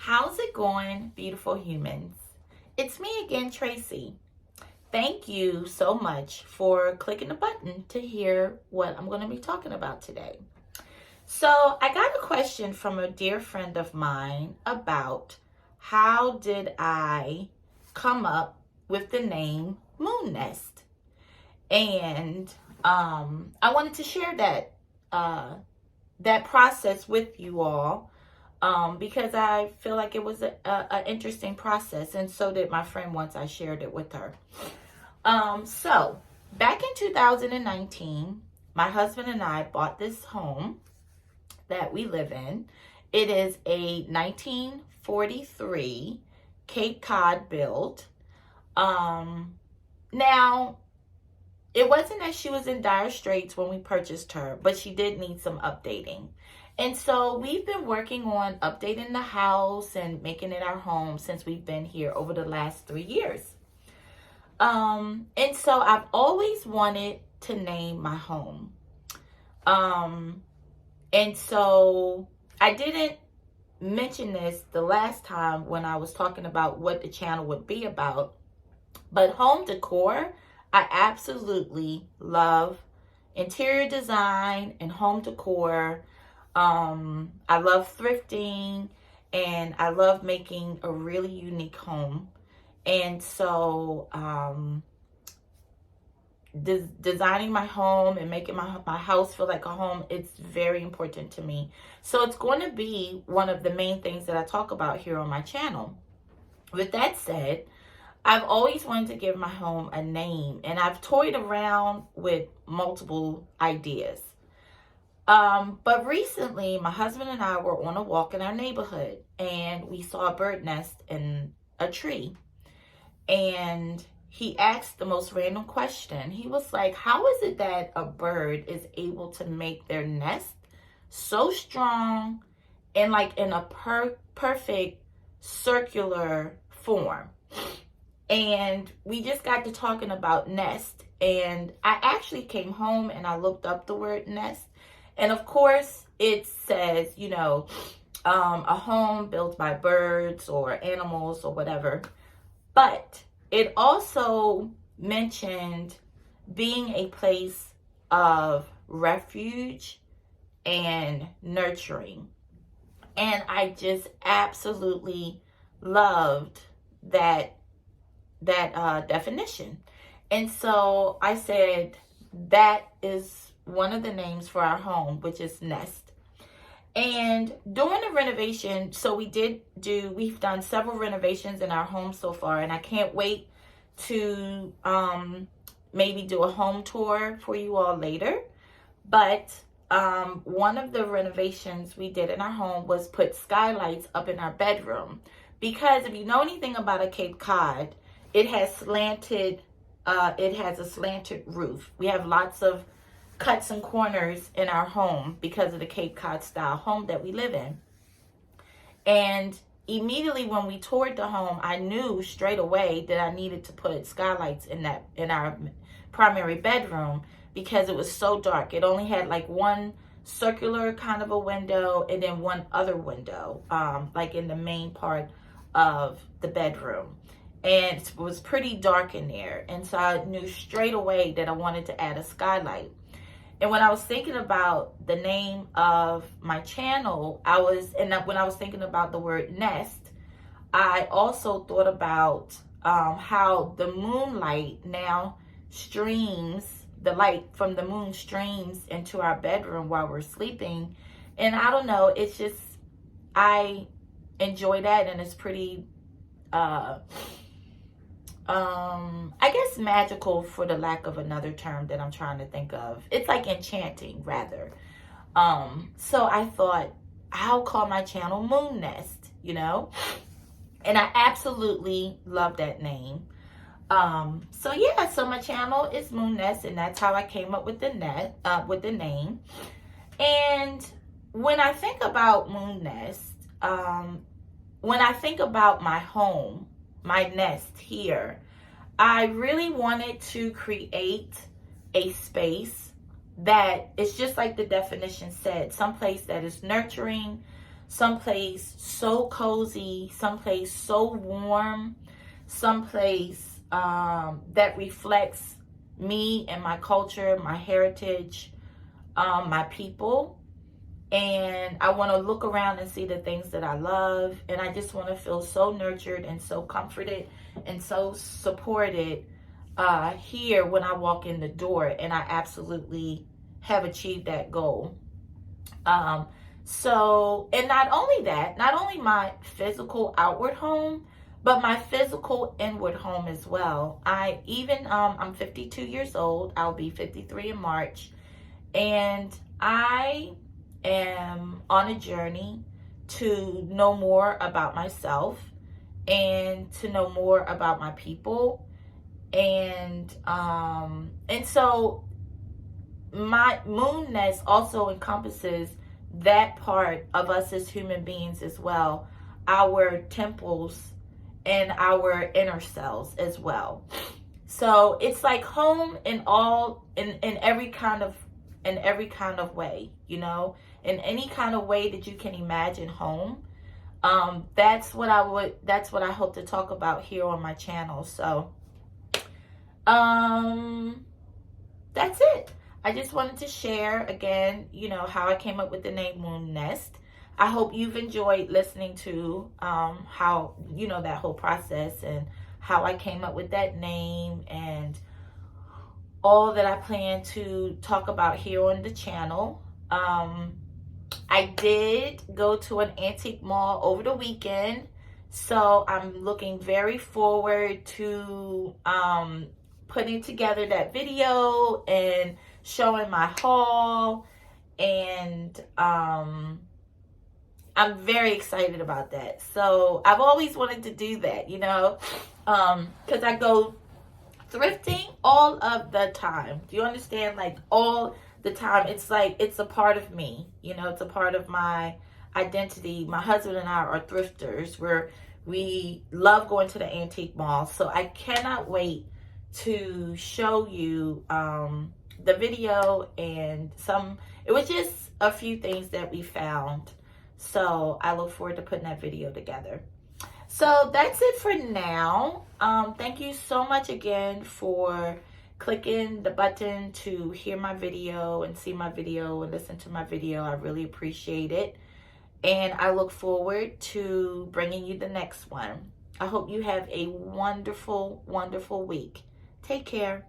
How's it going, beautiful humans? It's me again, Tracy. Thank you so much for clicking the button to hear what I'm going to be talking about today. So, I got a question from a dear friend of mine about how did I come up with the name Moon Nest? And I wanted to share that process with you all because I feel like it was a interesting process, and so did my friend once I shared it with her. So back in 2019, my husband and I bought this home that we live in. It is a 1943 Cape Cod build. Now, it wasn't that she was in dire straits when we purchased her, but she did need some updating. And so we've been working on updating the house and making it our home since we've been here over the last 3 years. And so I've always wanted to name my home. And so I didn't mention this the last time when I was talking about what the channel would be about, but home decor, I absolutely love interior design and home decor. I love thrifting, and I love making a really unique home. And so designing my home and making my house feel like a home, it's very important to me. So it's going to be one of the main things that I talk about here on my channel. With that said, I've always wanted to give my home a name, and I've toyed around with multiple ideas. But recently, my husband and I were on a walk in our neighborhood, and we saw a bird nest in a tree. And he asked the most random question. He was like, how is it that a bird is able to make their nest so strong and like in a perfect circular form? And we just got to talking about nest, and I actually came home and I looked up the word nest, and of course it says, a home built by birds or animals or whatever, but it also mentioned being a place of refuge and nurturing, and I just absolutely loved that definition. And so I said that is one of the names for our home, which is Nest. And during the renovation, so we've done several renovations in our home so far, and I can't wait to maybe do a home tour for you all later. But one of the renovations we did in our home was put skylights up in our bedroom, because if you know anything about a Cape Cod, it has a slanted roof. We have lots of cuts and corners in our home because of the Cape Cod style home that we live in. And immediately when we toured the home, I knew straight away that I needed to put skylights in our primary bedroom because it was so dark. It only had like one circular kind of a window and then one other window, like in the main part of the bedroom. And it was pretty dark in there. And so I knew straight away that I wanted to add a skylight. And when I was thinking about the name of my channel, when I was thinking about the word nest, I also thought about how the moonlight now the light from the moon streams into our bedroom while we're sleeping. And I don't know, it's just, I enjoy that, and it's pretty, I guess magical, for the lack of another term that I'm trying to think of. It's like enchanting, rather. So I thought, I'll call my channel Moon Nest, and I absolutely love that name. So my channel is Moon Nest, and that's how I came up with the name. And when I think about Moon Nest, when I think about my home, my nest here, I really wanted to create a space that is just like the definition said, someplace that is nurturing, someplace so cozy, someplace so warm, someplace that reflects me and my culture, my heritage, my people. And I want to look around and see the things that I love. And I just want to feel so nurtured and so comforted and so supported here when I walk in the door. And I absolutely have achieved that goal. So, and not only that, not only my physical outward home, but my physical inward home as well. I'm 52 years old. I'll be 53 in March. And I am on a journey to know more about myself and to know more about my people. And so my moon nest also encompasses that part of us as human beings as well, our temples and our inner selves as well. So it's like home in every kind of way, you know, in any kind of way that you can imagine home. That's what I hope to talk about here on my channel. So that's it. I just wanted to share again, you know, how I came up with the name Moon Nest. I hope you've enjoyed listening to how, you know, that whole process and how I came up with that name and all that I plan to talk about here on the channel. I did go to an antique mall over the weekend, so I'm looking very forward to putting together that video and showing my haul, and I'm very excited about that. So I've always wanted to do that, you know, because I go thrifting all of the time. Do you understand? Like all the time. It's like it's a part of me, you know, it's a part of my identity. My husband and I are thrifters. We love going to the antique mall. So I cannot wait to show you the video and it was just a few things that we found. So I look forward to putting that video together. So that's it for now. Thank you so much again for clicking the button to hear my video and see my video and listen to my video. I really appreciate it. And I look forward to bringing you the next one. I hope you have a wonderful, wonderful week. Take care.